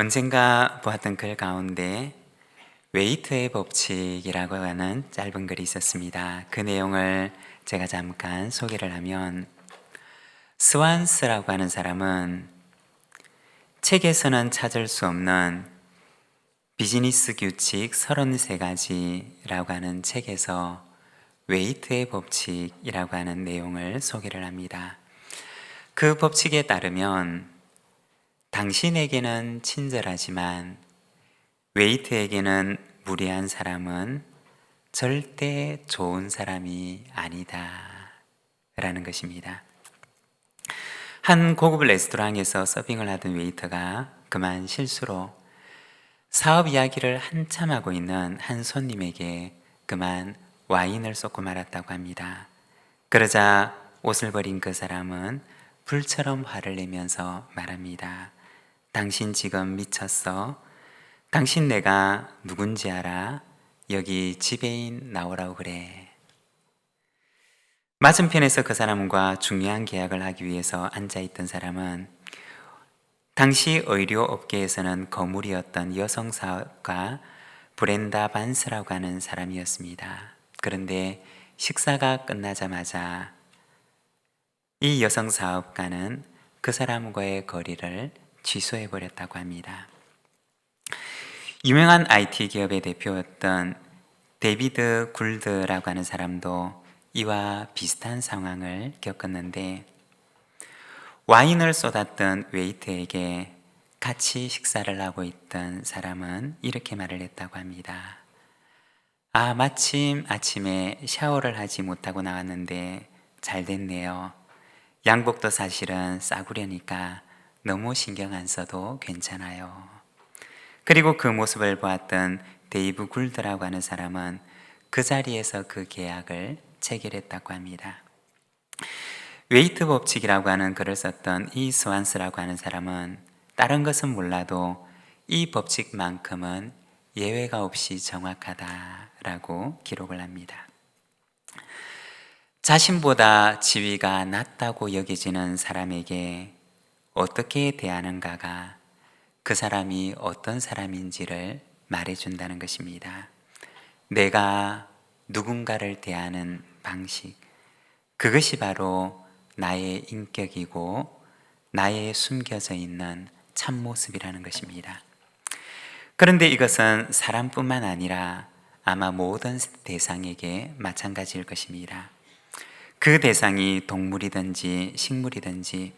언젠가 보았던 글 가운데 웨이트의 법칙이라고 하는 짧은 글이 있었습니다. 그 내용을 제가 잠깐 소개를 하면, 스완스라고 하는 사람은 책에서는 찾을 수 없는 비즈니스 규칙 33가지라고 하는 책에서 웨이트의 법칙이라고 하는 내용을 소개를 합니다. 그 법칙에 따르면 당신에게는 친절하지만 웨이트에게는 무례한 사람은 절대 좋은 사람이 아니다 라는 것입니다. 한 고급 레스토랑에서 서빙을 하던 웨이터가 그만 실수로 사업 이야기를 한참 하고 있는 한 손님에게 그만 와인을 쏟고 말았다고 합니다. 그러자 옷을 버린 그 사람은 불처럼 화를 내면서 말합니다. 당신 지금 미쳤어? 당신 내가 누군지 알아? 여기 지배인 나오라고 그래. 맞은편에서 그 사람과 중요한 계약을 하기 위해서 앉아있던 사람은 당시 의료업계에서는 거물이었던 여성 사업가 브렌다 반스라고 하는 사람이었습니다. 그런데 식사가 끝나자마자 이 여성 사업가는 그 사람과의 거리를 취소해버렸다고 합니다. 유명한 IT 기업의 대표였던 데비드 굴드라고 하는 사람도 이와 비슷한 상황을 겪었는데, 와인을 쏟았던 웨이터에게 같이 식사를 하고 있던 사람은 이렇게 말을 했다고 합니다. 마침 아침에 샤워를 하지 못하고 나왔는데 잘 됐네요. 양복도 사실은 싸구려니까 너무 신경 안 써도 괜찮아요. 그리고 그 모습을 보았던 데이브 굴드라고 하는 사람은 그 자리에서 그 계약을 체결했다고 합니다. 웨이트 법칙이라고 하는 글을 썼던 이 스완스라고 하는 사람은 다른 것은 몰라도 이 법칙만큼은 예외가 없이 정확하다라고 기록을 합니다. 자신보다 지위가 낮다고 여겨지는 사람에게 어떻게 대하는가가 그 사람이 어떤 사람인지를 말해준다는 것입니다. 내가 누군가를 대하는 방식, 그것이 바로 나의 인격이고 나의 숨겨져 있는 참모습이라는 것입니다. 그런데 이것은 사람뿐만 아니라 아마 모든 대상에게 마찬가지일 것입니다. 그 대상이 동물이든지 식물이든지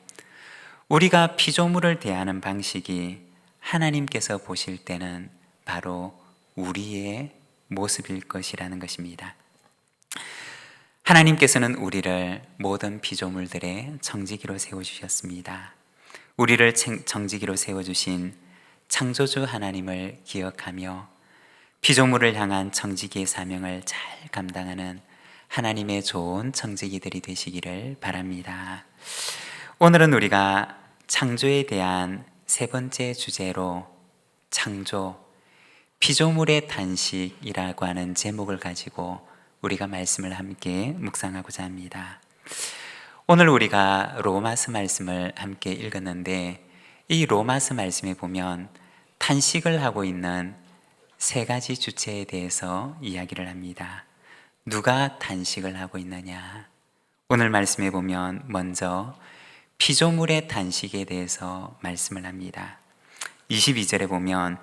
우리가 피조물을 대하는 방식이 하나님께서 보실 때는 바로 우리의 모습일 것이라는 것입니다. 하나님께서는 우리를 모든 피조물들의 청지기로 세워주셨습니다. 우리를 청지기로 세워주신 창조주 하나님을 기억하며 피조물을 향한 청지기의 사명을 잘 감당하는 하나님의 좋은 청지기들이 되시기를 바랍니다. 오늘은 우리가 창조에 대한 세 번째 주제로 창조, 피조물의 탄식이라고 하는 제목을 가지고 우리가 말씀을 함께 묵상하고자 합니다. 오늘 우리가 로마서 말씀을 함께 읽었는데, 이 로마서 말씀에 보면 탄식을 하고 있는 세 가지 주체에 대해서 이야기를 합니다. 누가 탄식을 하고 있느냐? 오늘 말씀에 보면 먼저 피조물의 탄식에 대해서 말씀을 합니다. 22절에 보면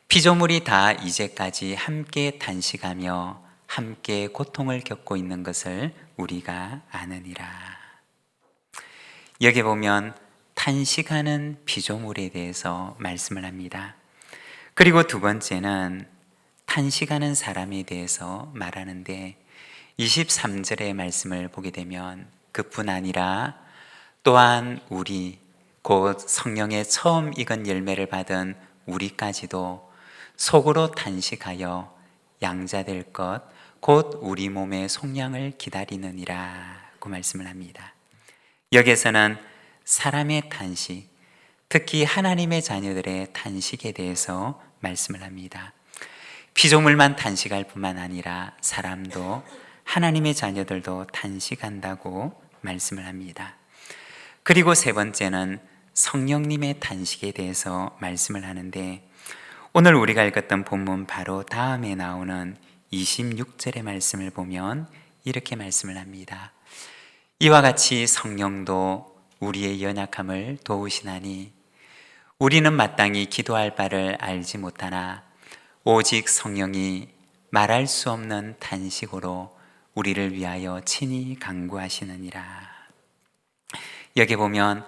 피조물이 다 이제까지 함께 탄식하며 함께 고통을 겪고 있는 것을 우리가 아느니라. 여기 보면 탄식하는 피조물에 대해서 말씀을 합니다. 그리고 두 번째는 탄식하는 사람에 대해서 말하는데, 23절의 말씀을 보게 되면 그뿐 아니라 또한 우리, 곧 성령의 처음 익은 열매를 받은 우리까지도 속으로 탄식하여 양자될 것, 곧 우리 몸의 속량을 기다리느니라 고 말씀을 합니다. 여기에서는 사람의 탄식, 특히 하나님의 자녀들의 탄식에 대해서 말씀을 합니다. 피조물만 탄식할 뿐만 아니라 사람도, 하나님의 자녀들도 탄식한다고 말씀을 합니다. 그리고 세 번째는 성령님의 탄식에 대해서 말씀을 하는데, 오늘 우리가 읽었던 본문 바로 다음에 나오는 26절의 말씀을 보면 이렇게 말씀을 합니다. 이와 같이 성령도 우리의 연약함을 도우시나니 우리는 마땅히 기도할 바를 알지 못하나 오직 성령이 말할 수 없는 탄식으로 우리를 위하여 친히 간구하시느니라. 여기 보면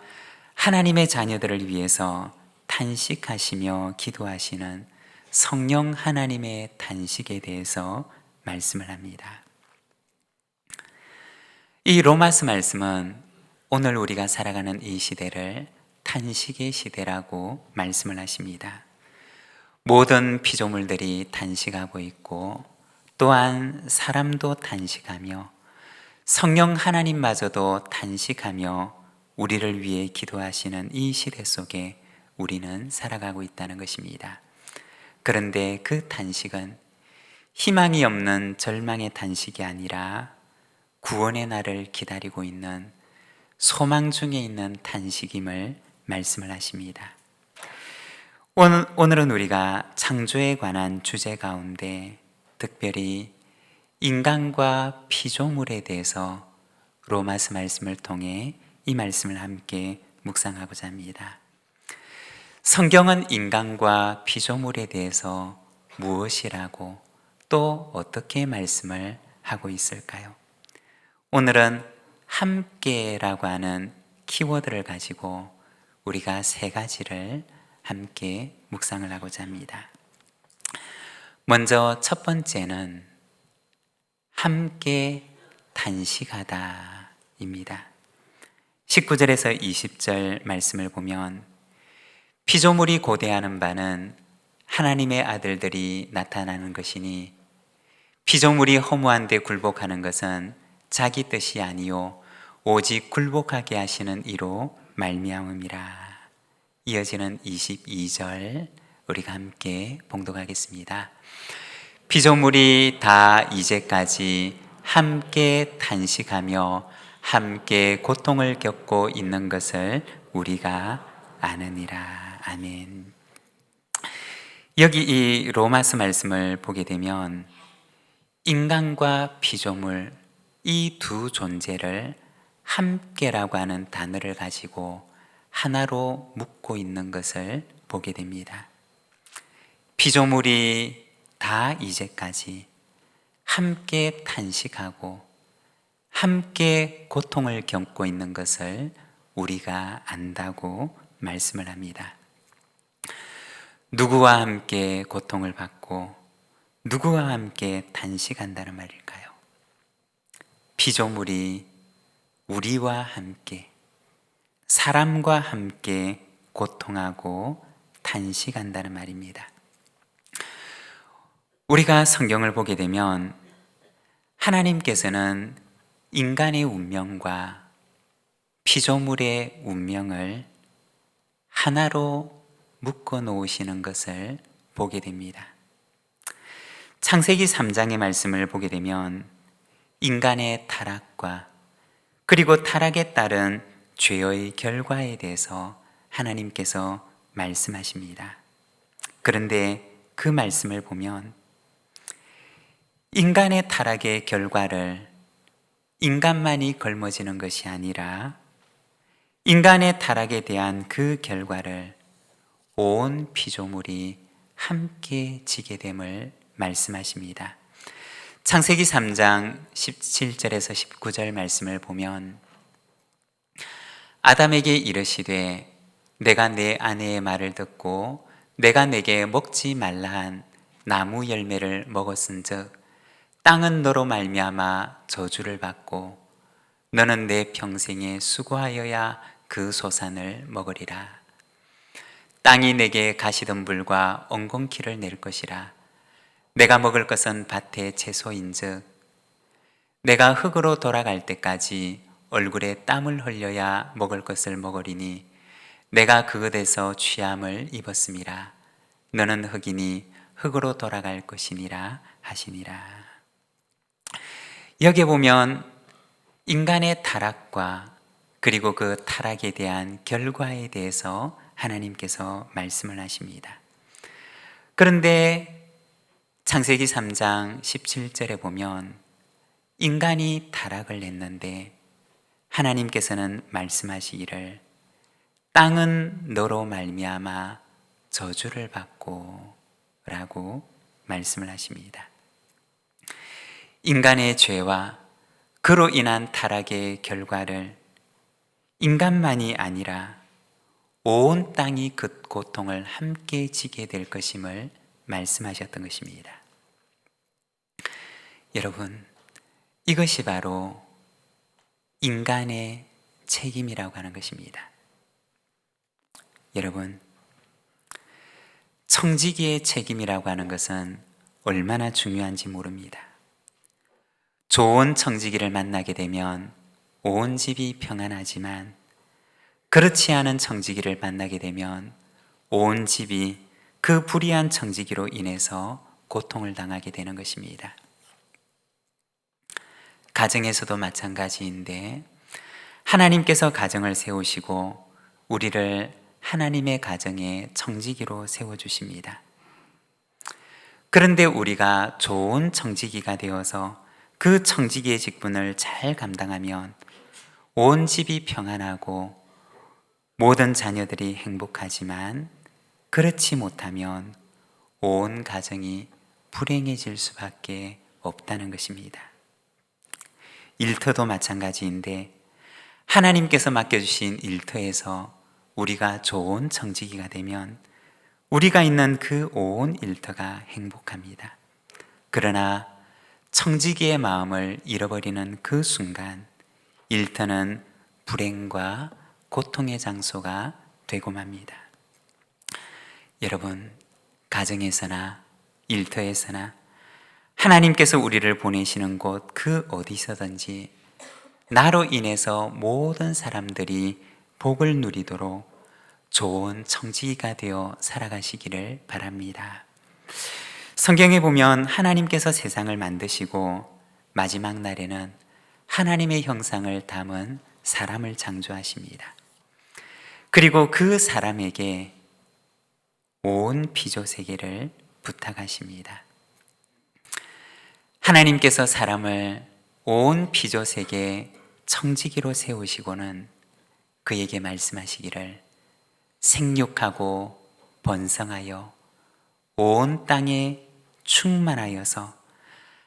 하나님의 자녀들을 위해서 탄식하시며 기도하시는 성령 하나님의 탄식에 대해서 말씀을 합니다. 이 로마서 말씀은 오늘 우리가 살아가는 이 시대를 탄식의 시대라고 말씀을 하십니다. 모든 피조물들이 탄식하고 있고 또한 사람도 탄식하며 성령 하나님마저도 탄식하며 우리를 위해 기도하시는 이 시대 속에 우리는 살아가고 있다는 것입니다. 그런데 그 탄식은 희망이 없는 절망의 탄식이 아니라 구원의 날을 기다리고 있는 소망 중에 있는 탄식임을 말씀을 하십니다. 오늘은 우리가 창조에 관한 주제 가운데 특별히 인간과 피조물에 대해서 로마서 말씀을 통해 이 말씀을 함께 묵상하고자 합니다. 성경은 인간과 피조물에 대해서 무엇이라고 또 어떻게 말씀을 하고 있을까요? 오늘은 함께라고 하는 키워드를 가지고 우리가 세 가지를 함께 묵상을 하고자 합니다. 먼저 첫 번째는 함께 탄식하다입니다. 19절에서 20절 말씀을 보면 피조물이 고대하는 바는 하나님의 아들들이 나타나는 것이니 피조물이 허무한 데 굴복하는 것은 자기 뜻이 아니요 오직 굴복하게 하시는 이로 말미암음이라. 이어지는 22절 우리가 함께 봉독하겠습니다. 피조물이 다 이제까지 함께 탄식하며 함께 고통을 겪고 있는 것을 우리가 아느니라. 아멘. 여기 이 로마서 말씀을 보게 되면 인간과 피조물 이 두 존재를 함께라고 하는 단어를 가지고 하나로 묶고 있는 것을 보게 됩니다. 피조물이 다 이제까지 함께 탄식하고 함께 고통을 겪고 있는 것을 우리가 안다고 말씀을 합니다. 누구와 함께 고통을 받고 누구와 함께 탄식한다는 말일까요? 피조물이 우리와 함께 사람과 함께 고통하고 탄식한다는 말입니다. 우리가 성경을 보게 되면 하나님께서는 인간의 운명과 피조물의 운명을 하나로 묶어 놓으시는 것을 보게 됩니다. 창세기 3장의 말씀을 보게 되면 인간의 타락과 그리고 타락에 따른 죄의 결과에 대해서 하나님께서 말씀하십니다. 그런데 그 말씀을 보면 인간의 타락의 결과를 인간만이 걸머지는 것이 아니라 인간의 타락에 대한 그 결과를 온 피조물이 함께 지게 됨을 말씀하십니다. 창세기 3장 17절에서 19절 말씀을 보면 아담에게 이르시되 내가 내 아내의 말을 듣고 내가 내게 먹지 말라 한 나무 열매를 먹었은즉 땅은 너로 말미암아 저주를 받고 너는 내 평생에 수고하여야 그 소산을 먹으리라. 땅이 내게 가시덤불과 엉겅퀴를 낼 것이라. 내가 먹을 것은 밭의 채소인즉 내가 흙으로 돌아갈 때까지 얼굴에 땀을 흘려야 먹을 것을 먹으리니 내가 그것에서 취함을 입었음이라. 너는 흙이니 흙으로 돌아갈 것이니라 하시니라. 여기 보면 인간의 타락과 그리고 그 타락에 대한 결과에 대해서 하나님께서 말씀을 하십니다. 그런데 창세기 3장 17절에 보면 인간이 타락을 했는데 하나님께서는 말씀하시기를 땅은 너로 말미암아 저주를 받고 라고 말씀을 하십니다. 인간의 죄와 그로 인한 타락의 결과를 인간만이 아니라 온 땅이 그 고통을 함께 지게 될 것임을 말씀하셨던 것입니다. 여러분, 이것이 바로 인간의 책임이라고 하는 것입니다. 여러분, 청지기의 책임이라고 하는 것은 얼마나 중요한지 모릅니다. 좋은 청지기를 만나게 되면 온 집이 평안하지만 그렇지 않은 청지기를 만나게 되면 온 집이 그 불의한 청지기로 인해서 고통을 당하게 되는 것입니다. 가정에서도 마찬가지인데 하나님께서 가정을 세우시고 우리를 하나님의 가정에 청지기로 세워주십니다. 그런데 우리가 좋은 청지기가 되어서 그 청지기의 직분을 잘 감당하면 온 집이 평안하고 모든 자녀들이 행복하지만 그렇지 못하면 온 가정이 불행해질 수밖에 없다는 것입니다. 일터도 마찬가지인데 하나님께서 맡겨주신 일터에서 우리가 좋은 청지기가 되면 우리가 있는 그 온 일터가 행복합니다. 그러나 청지기의 마음을 잃어버리는 그 순간 일터는 불행과 고통의 장소가 되고 맙니다. 여러분, 가정에서나 일터에서나 하나님께서 우리를 보내시는 곳 그 어디서든지 나로 인해서 모든 사람들이 복을 누리도록 좋은 청지기가 되어 살아가시기를 바랍니다. 성경에 보면 하나님께서 세상을 만드시고 마지막 날에는 하나님의 형상을 담은 사람을 창조하십니다. 그리고 그 사람에게 온 피조 세계를 부탁하십니다. 하나님께서 사람을 온 피조 세계에 청지기로 세우시고는 그에게 말씀하시기를 생육하고 번성하여 온 땅에 충만하여서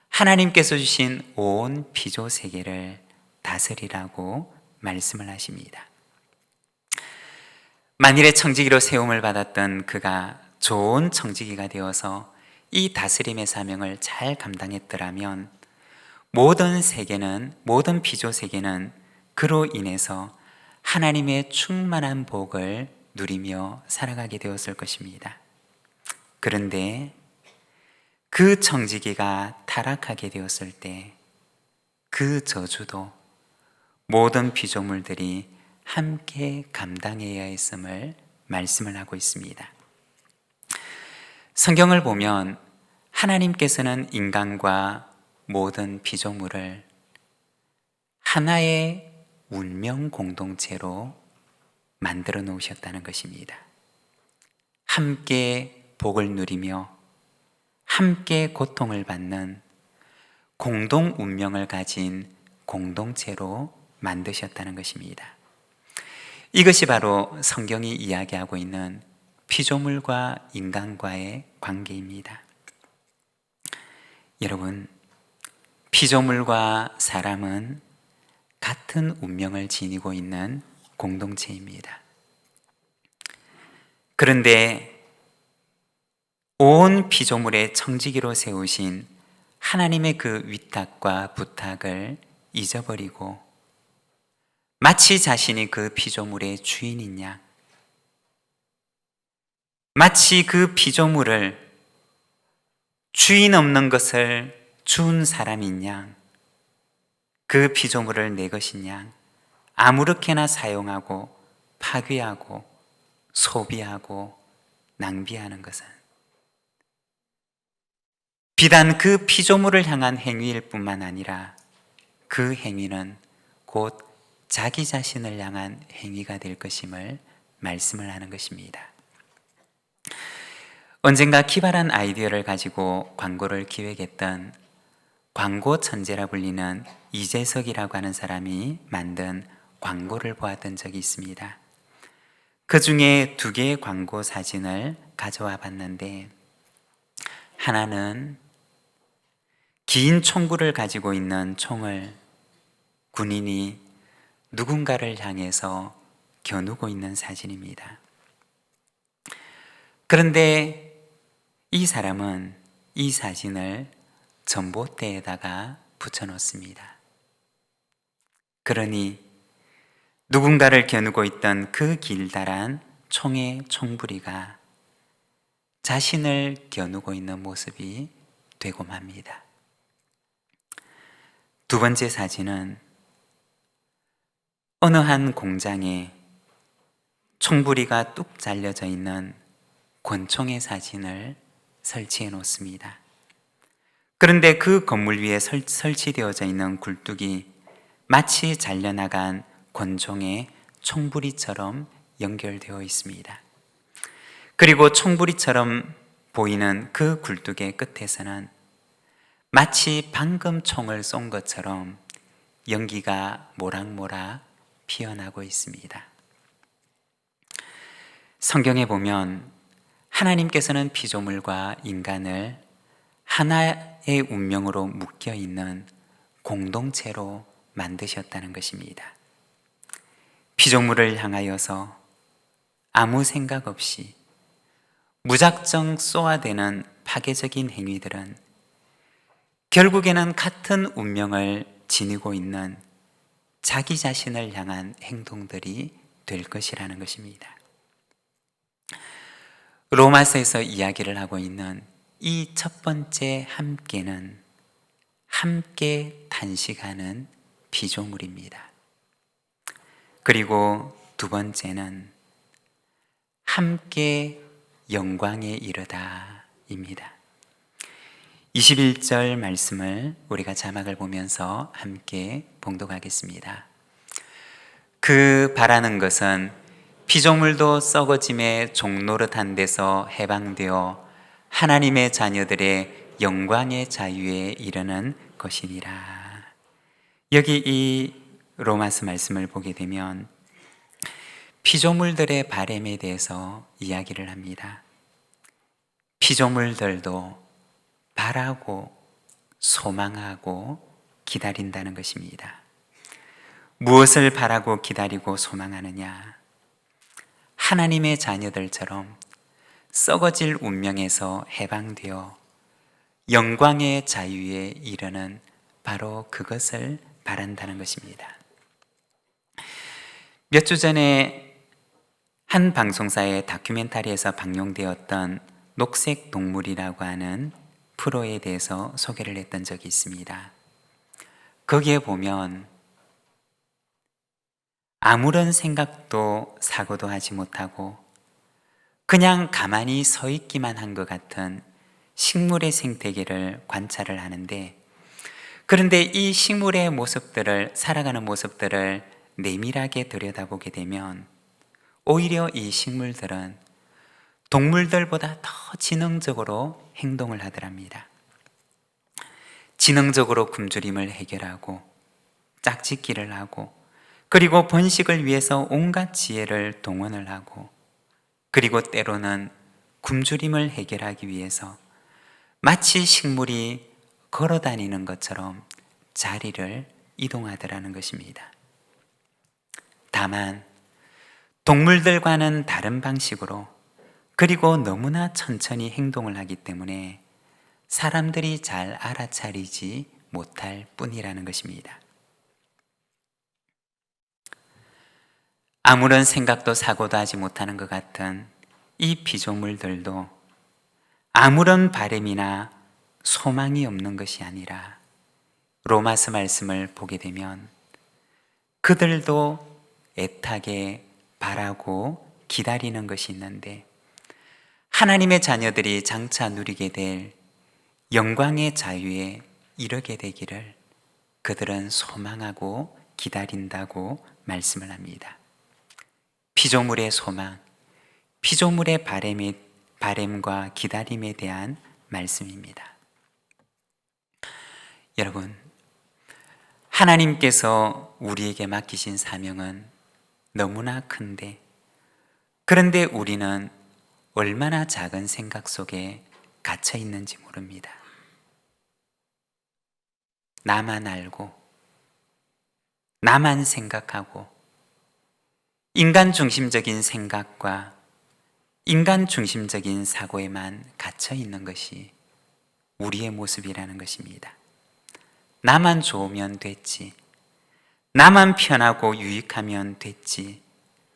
하나님께서 주신 온 피조 세계를 다스리라고 말씀을 하십니다. 만일에 청지기로 세움을 받았던 그가 좋은 청지기가 되어서 이 다스림의 사명을 잘 감당했더라면 모든 세계는, 모든 피조 세계는 그로 인해서 하나님의 충만한 복을 누리며 살아가게 되었을 것입니다. 그런데 그 청지기가 타락하게 되었을 때 그 저주도 모든 피조물들이 함께 감당해야 했음을 말씀을 하고 있습니다. 성경을 보면 하나님께서는 인간과 모든 피조물을 하나의 운명 공동체로 만들어 놓으셨다는 것입니다. 함께 복을 누리며 함께 고통을 받는 공동 운명을 가진 공동체로 만드셨다는 것입니다. 이것이 바로 성경이 이야기하고 있는 피조물과 인간과의 관계입니다. 여러분, 피조물과 사람은 같은 운명을 지니고 있는 공동체입니다. 그런데 온 피조물의 청지기로 세우신 하나님의 그 위탁과 부탁을 잊어버리고 마치 자신이 그 피조물의 주인인 양, 마치 그 피조물을 주인 없는 것을 준 사람인 양, 그 피조물을 내 것인 양 아무렇게나 사용하고 파괴하고 소비하고 낭비하는 것은 비단 그 피조물을 향한 행위일 뿐만 아니라 그 행위는 곧 자기 자신을 향한 행위가 될 것임을 말씀을 하는 것입니다. 언젠가 기발한 아이디어를 가지고 광고를 기획했던 광고 천재라 불리는 이재석이라고 하는 사람이 만든 광고를 보았던 적이 있습니다. 그 중에 2개의 광고 사진을 가져와 봤는데, 하나는 긴 총구를 가지고 있는 총을 군인이 누군가를 향해서 겨누고 있는 사진입니다. 그런데 이 사람은 이 사진을 전봇대에다가 붙여놓습니다. 그러니 누군가를 겨누고 있던 그 길다란 총의 총부리가 자신을 겨누고 있는 모습이 되고 맙니다. 2번째 사진은 어느 한 공장에 총부리가 뚝 잘려져 있는 권총의 사진을 설치해 놓습니다. 그런데 그 건물 위에 설치되어져 있는 굴뚝이 마치 잘려나간 권총의 총부리처럼 연결되어 있습니다. 그리고 총부리처럼 보이는 그 굴뚝의 끝에서는 마치 방금 총을 쏜 것처럼 연기가 모락모락 피어나고 있습니다. 성경에 보면 하나님께서는 피조물과 인간을 하나의 운명으로 묶여 있는 공동체로 만드셨다는 것입니다. 피조물을 향하여서 아무 생각 없이 무작정 쏘아대는 파괴적인 행위들은 결국에는 같은 운명을 지니고 있는 자기 자신을 향한 행동들이 될 것이라는 것입니다. 로마서에서 이야기를 하고 있는 이 첫 번째 함께는 함께 탄식하는 피조물입니다. 그리고 2번째는 함께 영광에 이르다 입니다. 21절 말씀을 우리가 자막을 보면서 함께 봉독하겠습니다. 그 바라는 것은 피조물도 썩어짐의 종노릇한 데서 해방되어 하나님의 자녀들의 영광의 자유에 이르는 것이니라. 여기 이 로마서 말씀을 보게 되면 피조물들의 바램에 대해서 이야기를 합니다. 피조물들도 바라고 소망하고 기다린다는 것입니다. 무엇을 바라고 기다리고 소망하느냐? 하나님의 자녀들처럼 썩어질 운명에서 해방되어 영광의 자유에 이르는 바로 그것을 바란다는 것입니다. 몇 주 전에 한 방송사의 다큐멘터리에서 방영되었던 녹색 동물이라고 하는 프로에 대해서 소개를 했던 적이 있습니다. 거기에 보면 아무런 생각도 사고도 하지 못하고 그냥 가만히 서 있기만 한 것 같은 식물의 생태계를 관찰을 하는데, 그런데 이 식물의 모습들을, 살아가는 모습들을 내밀하게 들여다보게 되면 오히려 이 식물들은 동물들보다 더 지능적으로 행동을 하더랍니다. 지능적으로 굶주림을 해결하고 짝짓기를 하고, 그리고 번식을 위해서 온갖 지혜를 동원을 하고, 그리고 때로는 굶주림을 해결하기 위해서 마치 식물이 걸어 다니는 것처럼 자리를 이동하더라는 것입니다. 다만 동물들과는 다른 방식으로, 그리고 너무나 천천히 행동을 하기 때문에 사람들이 잘 알아차리지 못할 뿐이라는 것입니다. 아무런 생각도 사고도 하지 못하는 것 같은 이 피조물들도 아무런 바램이나 소망이 없는 것이 아니라 로마서 말씀을 보게 되면 그들도 애타게 바라고 기다리는 것이 있는데, 하나님의 자녀들이 장차 누리게 될 영광의 자유에 이르게 되기를 그들은 소망하고 기다린다고 말씀을 합니다. 피조물의 소망, 피조물의 바램과 기다림에 대한 말씀입니다. 여러분, 하나님께서 우리에게 맡기신 사명은 너무나 큰데, 그런데 우리는 얼마나 작은 생각 속에 갇혀 있는지 모릅니다. 나만 알고, 나만 생각하고, 인간 중심적인 생각과 인간 중심적인 사고에만 갇혀 있는 것이 우리의 모습이라는 것입니다. 나만 좋으면 됐지, 나만 편하고 유익하면 됐지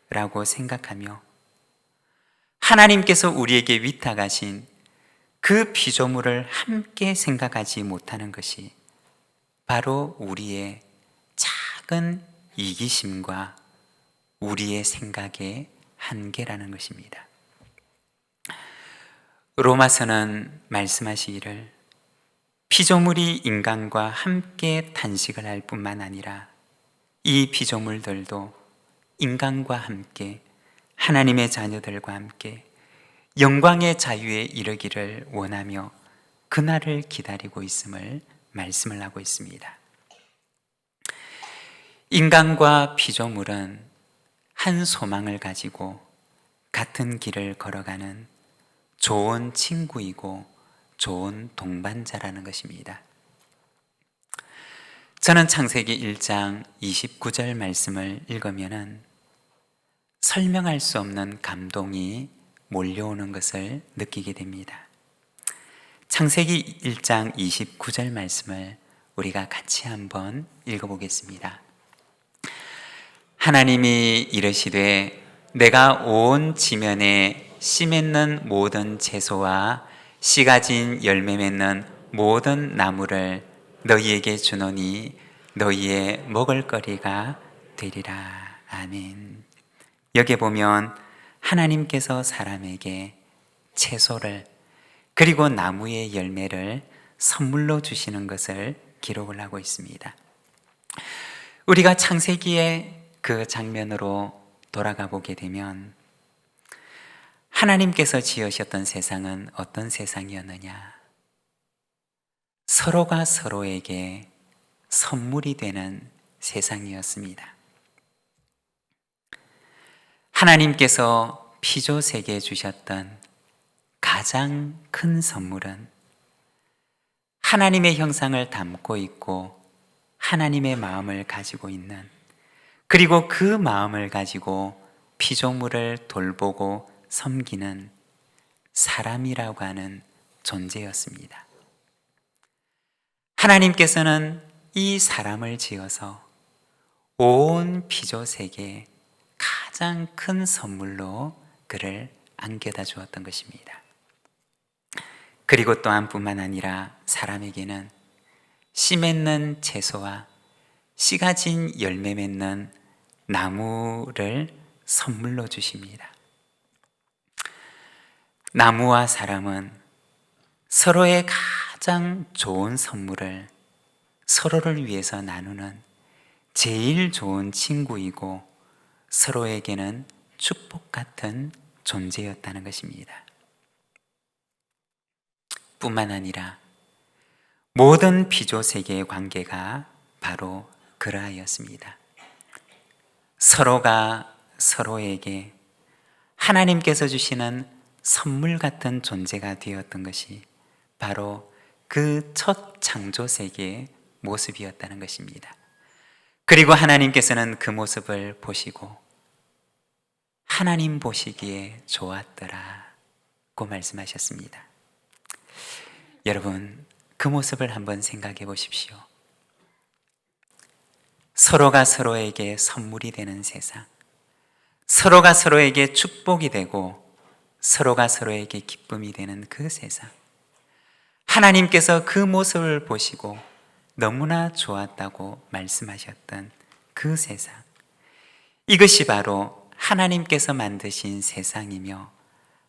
라고 생각하며 하나님께서 우리에게 위탁하신 그 피조물을 함께 생각하지 못하는 것이 바로 우리의 작은 이기심과 우리의 생각의 한계라는 것입니다. 로마서는 말씀하시기를 피조물이 인간과 함께 탄식을 할 뿐만 아니라 이 피조물들도 인간과 함께, 하나님의 자녀들과 함께 영광의 자유에 이르기를 원하며 그날을 기다리고 있음을 말씀을 하고 있습니다. 인간과 피조물은 한 소망을 가지고 같은 길을 걸어가는 좋은 친구이고 좋은 동반자라는 것입니다. 저는 창세기 1장 29절 말씀을 읽으면은 설명할 수 없는 감동이 몰려오는 것을 느끼게 됩니다. 창세기 1장 29절 말씀을 우리가 같이 한번 읽어보겠습니다. 하나님이 이르시되 내가 온 지면에 씨 맺는 모든 채소와 씨 가진 열매 맺는 모든 나무를 너희에게 주노니 너희의 먹을거리가 되리라. 아멘. 여기에 보면 하나님께서 사람에게 채소를 그리고 나무의 열매를 선물로 주시는 것을 기록을 하고 있습니다. 우리가 창세기의 그 장면으로 돌아가 보게 되면 하나님께서 지으셨던 세상은 어떤 세상이었느냐? 서로가 서로에게 선물이 되는 세상이었습니다. 하나님께서 피조 세계에 주셨던 가장 큰 선물은 하나님의 형상을 담고 있고 하나님의 마음을 가지고 있는, 그리고 그 마음을 가지고 피조물을 돌보고 섬기는 사람이라고 하는 존재였습니다. 하나님께서는 이 사람을 지어서 온 피조 세계에 가장 큰 선물로 그를 안겨다 주었던 것입니다. 그리고 또한 뿐만 아니라 사람에게는 씨 맺는 채소와 씨 가진 열매 맺는 나무를 선물로 주십니다. 나무와 사람은 서로의 가장 좋은 선물을 서로를 위해서 나누는 제일 좋은 친구이고 서로에게는 축복 같은 존재였다는 것입니다. 뿐만 아니라 모든 피조 세계의 관계가 바로 그러하였습니다. 서로가 서로에게 하나님께서 주시는 선물 같은 존재가 되었던 것이 바로 그 첫 창조 세계의 모습이었다는 것입니다. 그리고 하나님께서는 그 모습을 보시고 하나님 보시기에 좋았더라고 말씀하셨습니다. 여러분, 그 모습을 한번 생각해 보십시오. 서로가 서로에게 선물이 되는 세상, 서로가 서로에게 축복이 되고 서로가 서로에게 기쁨이 되는 그 세상, 하나님께서 그 모습을 보시고 너무나 좋았다고 말씀하셨던 그 세상, 이것이 바로 하나님께서 만드신 세상이며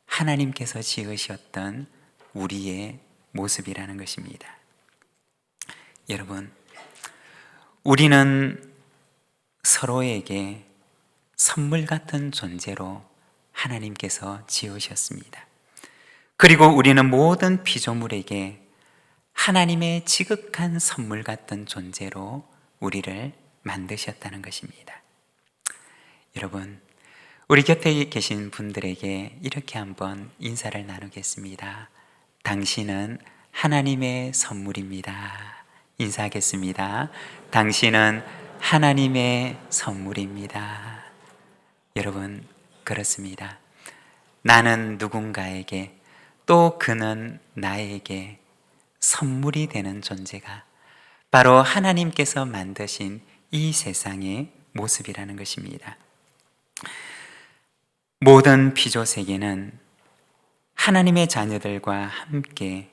하나님께서 지으셨던 우리의 모습이라는 것입니다. 여러분, 우리는 서로에게 선물 같은 존재로 하나님께서 지으셨습니다. 그리고 우리는 모든 피조물에게 하나님의 지극한 선물 같은 존재로 우리를 만드셨다는 것입니다. 여러분, 우리 곁에 계신 분들에게 이렇게 한번 인사를 나누겠습니다. 당신은 하나님의 선물입니다. 인사하겠습니다. 당신은 하나님의 선물입니다. 여러분, 그렇습니다. 나는 누군가에게, 또 그는 나에게 선물이 되는 존재가 바로 하나님께서 만드신 이 세상의 모습이라는 것입니다. 모든 피조 세계는 하나님의 자녀들과 함께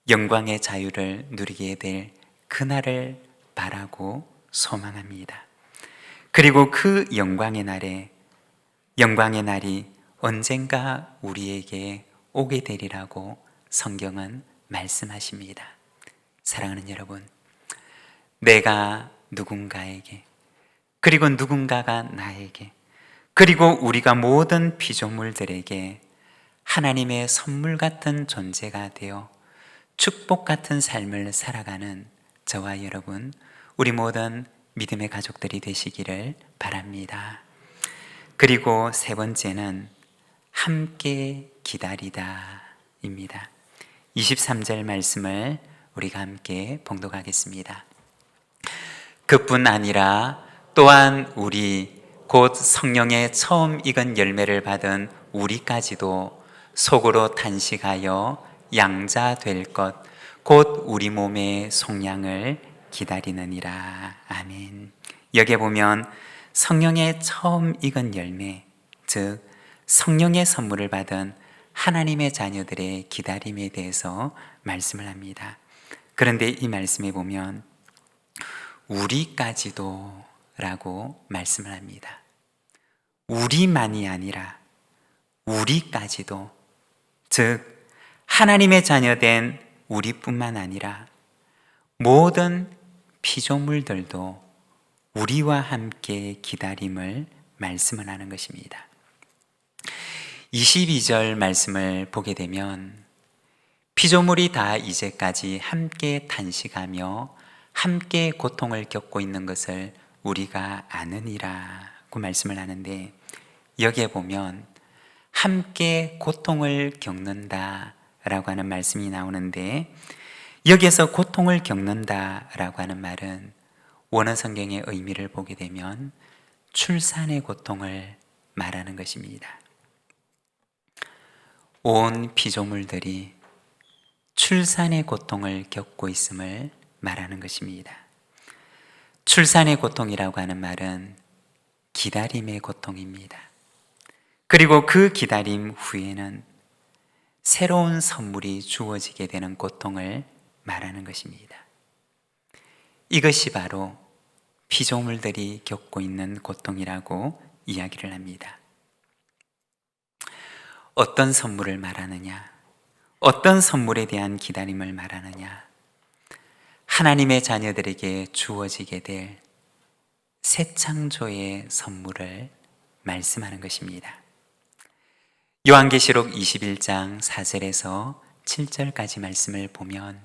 영광의 자유를 누리게 될 그날을 바라고 소망합니다. 그리고 그 영광의 날이 언젠가 우리에게 오게 되리라고 성경은 말씀하십니다. 사랑하는 여러분, 내가 누군가에게, 그리고 누군가가 나에게, 그리고 우리가 모든 피조물들에게 하나님의 선물 같은 존재가 되어 축복 같은 삶을 살아가는 저와 여러분, 우리 모든 믿음의 가족들이 되시기를 바랍니다. 그리고 세 번째는 함께 기다리다입니다. 23절 말씀을 우리가 함께 봉독하겠습니다. 그뿐 아니라 또한 우리 곧 성령의 처음 익은 열매를 받은 우리까지도 속으로 탄식하여 양자 될 것 곧 우리 몸의 속량을 기다리느니라. 아멘. 여기에 보면 성령의 처음 익은 열매, 즉 성령의 선물을 받은 하나님의 자녀들의 기다림에 대해서 말씀을 합니다. 그런데 이 말씀에 보면 우리까지도 라고 말씀을 합니다. 우리만이 아니라 우리까지도, 즉 하나님의 자녀된 우리뿐만 아니라 모든 피조물들도 우리와 함께 기다림을 말씀을 하는 것입니다. 22절 말씀을 보게 되면 피조물이 다 이제까지 함께 탄식하며 함께 고통을 겪고 있는 것을 우리가 아느니라고 말씀을 하는데, 여기에 보면 함께 고통을 겪는다라고 하는 말씀이 나오는데, 여기에서 고통을 겪는다라고 하는 말은 원어 성경의 의미를 보게 되면 출산의 고통을 말하는 것입니다. 온 피조물들이 출산의 고통을 겪고 있음을 말하는 것입니다. 출산의 고통이라고 하는 말은 기다림의 고통입니다. 그리고 그 기다림 후에는 새로운 선물이 주어지게 되는 고통을 말하는 것입니다. 이것이 바로 피조물들이 겪고 있는 고통이라고 이야기를 합니다. 어떤 선물을 말하느냐? 어떤 선물에 대한 기다림을 말하느냐? 하나님의 자녀들에게 주어지게 될 새 창조의 선물을 말씀하는 것입니다. 요한계시록 21장 4절에서 7절까지 말씀을 보면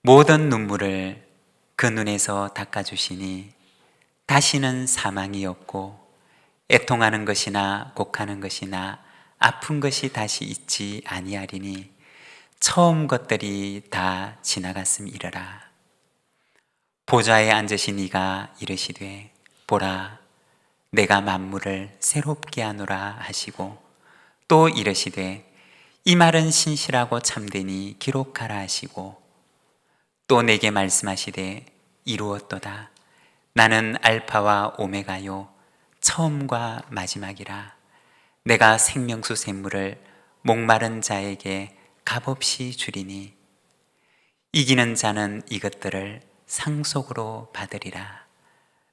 모든 눈물을 그 눈에서 닦아주시니 다시는 사망이 없고 애통하는 것이나 곡하는 것이나 아픈 것이 다시 있지 아니하리니 처음 것들이 다 지나갔음이러라. 보좌에 앉으신 이가 이르시되 보라 내가 만물을 새롭게 하노라 하시고, 또 이르시되 이 말은 신실하고 참되니 기록하라 하시고, 또 내게 말씀하시되 이루었도다. 나는 알파와 오메가요 처음과 마지막이라. 내가 생명수 샘물을 목마른 자에게 값없이 주리니 이기는 자는 이것들을 상속으로 받으리라.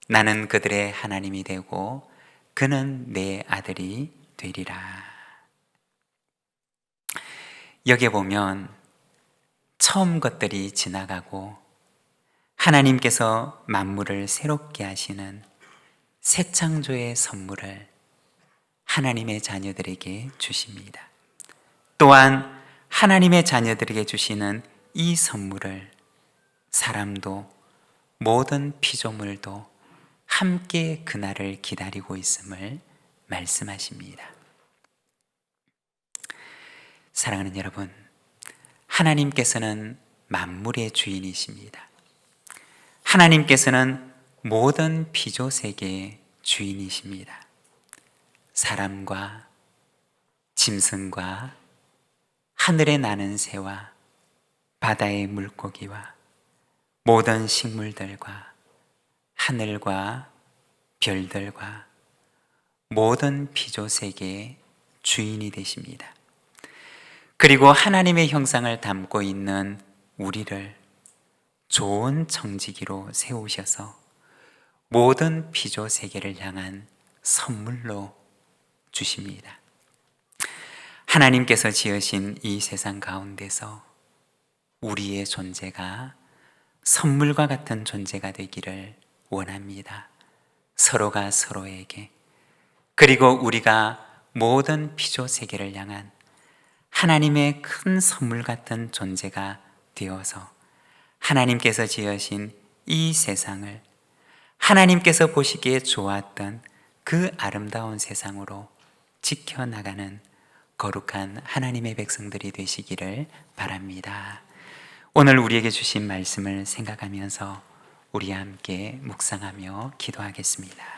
나는 그들의 하나님이 되고 그는 내 아들이 되리라. 여기에 보면 처음 것들이 지나가고 하나님께서 만물을 새롭게 하시는 새 창조의 선물을 하나님의 자녀들에게 주십니다. 또한 하나님의 자녀들에게 주시는 이 선물을 사람도 모든 피조물도 함께 그날을 기다리고 있음을 말씀하십니다. 사랑하는 여러분, 하나님께서는 만물의 주인이십니다. 하나님께서는 모든 피조 세계의 주인이십니다. 사람과 짐승과 하늘에 나는 새와 바다의 물고기와 모든 식물들과 하늘과 별들과 모든 피조 세계의 주인이 되십니다. 그리고 하나님의 형상을 담고 있는 우리를 좋은 청지기로 세우셔서 모든 피조 세계를 향한 선물로 주십니다. 하나님께서 지으신 이 세상 가운데서 우리의 존재가 선물과 같은 존재가 되기를 원합니다. 서로가 서로에게, 그리고 우리가 모든 피조 세계를 향한 하나님의 큰 선물 같은 존재가 되어서 하나님께서 지으신 이 세상을 하나님께서 보시기에 좋았던 그 아름다운 세상으로 지켜나가는 거룩한 하나님의 백성들이 되시기를 바랍니다. 오늘 우리에게 주신 말씀을 생각하면서 우리 함께 묵상하며 기도하겠습니다.